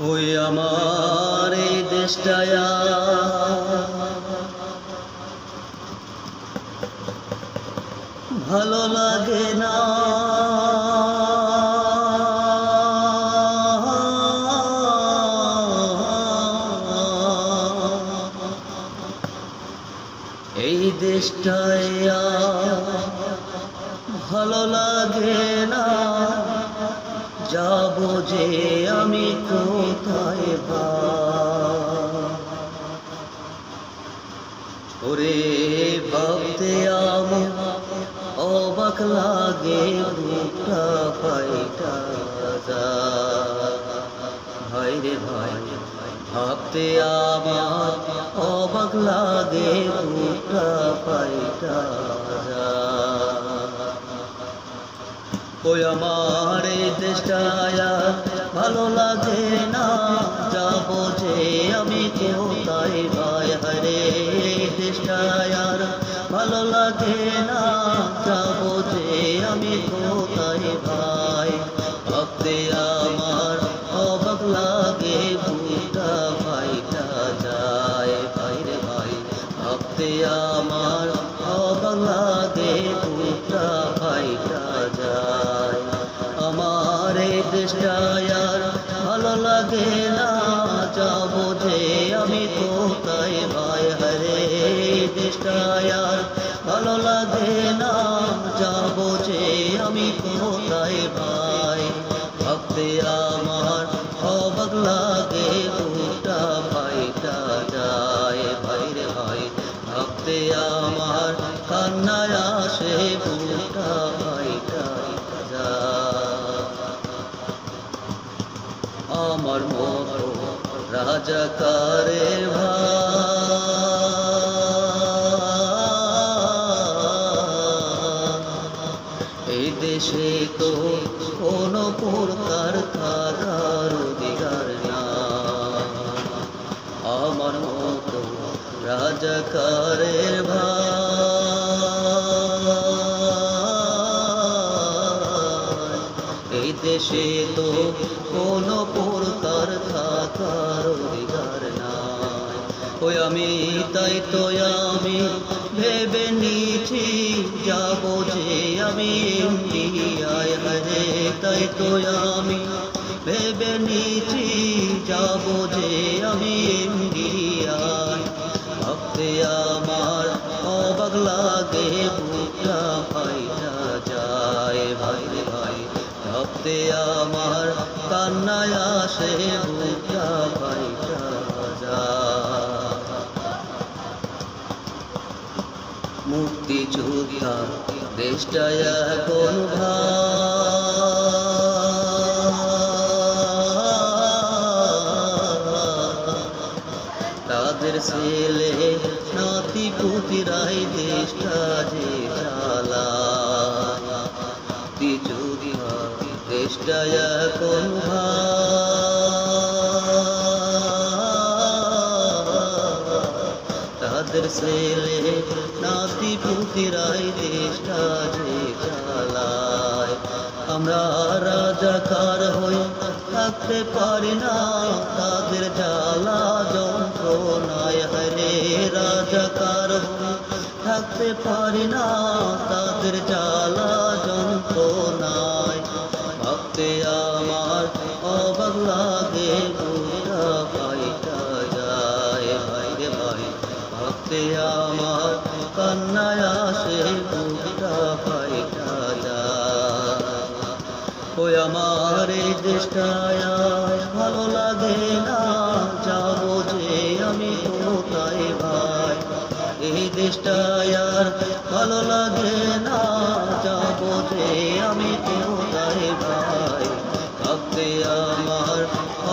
ওই আমার এই দেশটায় ভালো লাগে না, এই দেশটায় ভালো লাগে না। যাব যে আমি কোথায় ওরে ভাবতে আমার অবাক লাগে, বুকটা ফাইটা যায় ভাই রে ভাই। ভাবতে আমার অবাক লাগে, বুকটা ফাইটা যায়। ওই আমার এই দেশটায় ভালো লাগে না, যাব যে আমি কোথায় ভাই হরে। দেশটায় ভালো লাগে না, যাব যে আমি কোথায় ভাই। ভাবতে আমার অবাক লাগে, বুকটা ফাইটা যায় ভাই রে ভাই। ভাবতে আমার অবাক লাগে, বুকটা ফাইটা যায়। আমার এই দেশটায় ভালো লাগে না, যাব যে আমি কোথায় ভাই হরে। দেশটায় ভালো লাগে না, যাব যে আমি কোথায় ভাই। ভাবতে আমার অবাক লাগে, বুকটা ফাইটা যায় ভাই রে ভাই। ভাবতে আমার কান্নায় আসে, বুকটা ফাইটা যায়। আমার মতো রাজাকারের এই দেশে তো কোনো প্রকার থাকার অধিকার না। আমার মতো রাজাকারের এই দেশে তো কোনো প্রকার থাকার অধিকার নাই। ওই আমি তাই তো আমি ভেবে নিয়েছি, যাব যে আমি ইন্ডিয়ায় হরে। তাই তো আমি ভেবে নিয়েছি, যাব যে আমি ইন্ডিয়ায়। ভাবতে আমার অবাক লাগে, বুকটা ফাইটা যায় ভাই রে ভাই। ভাবতে আমার কান্নায় আসে, বুকটা ফাইটা যায়। মুক্তিযোদ্ধা দেশটায় এখন তাদের ছেলে নাতি পুতিরাই দেশটা যে চালায়। মুক্তিযোদ্ধা দেশটায় এখন তাদের ছেলে নাতি পুতিরাই দেশটা যে চালায়। আমরা রাজাকার হয়ে থাকতে পারি না, তাদের জ্বালা যন্ত্রণায় হরে। রাজাকার হয়ে থাকতে পারি না, তাদের জ্বালা যন্ত্রণায়। ভাবতে আমার অবাক লাগে, বুকটা ফাইটা যায় ভাই রে ভাই। ভাবতে আমার কান্নায় আসে, বুকটা ফাইটা যায়। ওই আমার এই দেশটায় ভালো লাগে না, যাব যে আমি কোথায় ভাই। এই দেশটায় ভালো লাগে না, যাব যে আমি কোথায় ভাই। ভাবতে আমার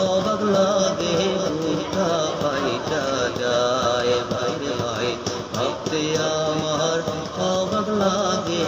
অবাক লাগে, বুকটা ফাইটা যায় ভাই রে ভাই। ভাবতে আমার অবাক লাগে।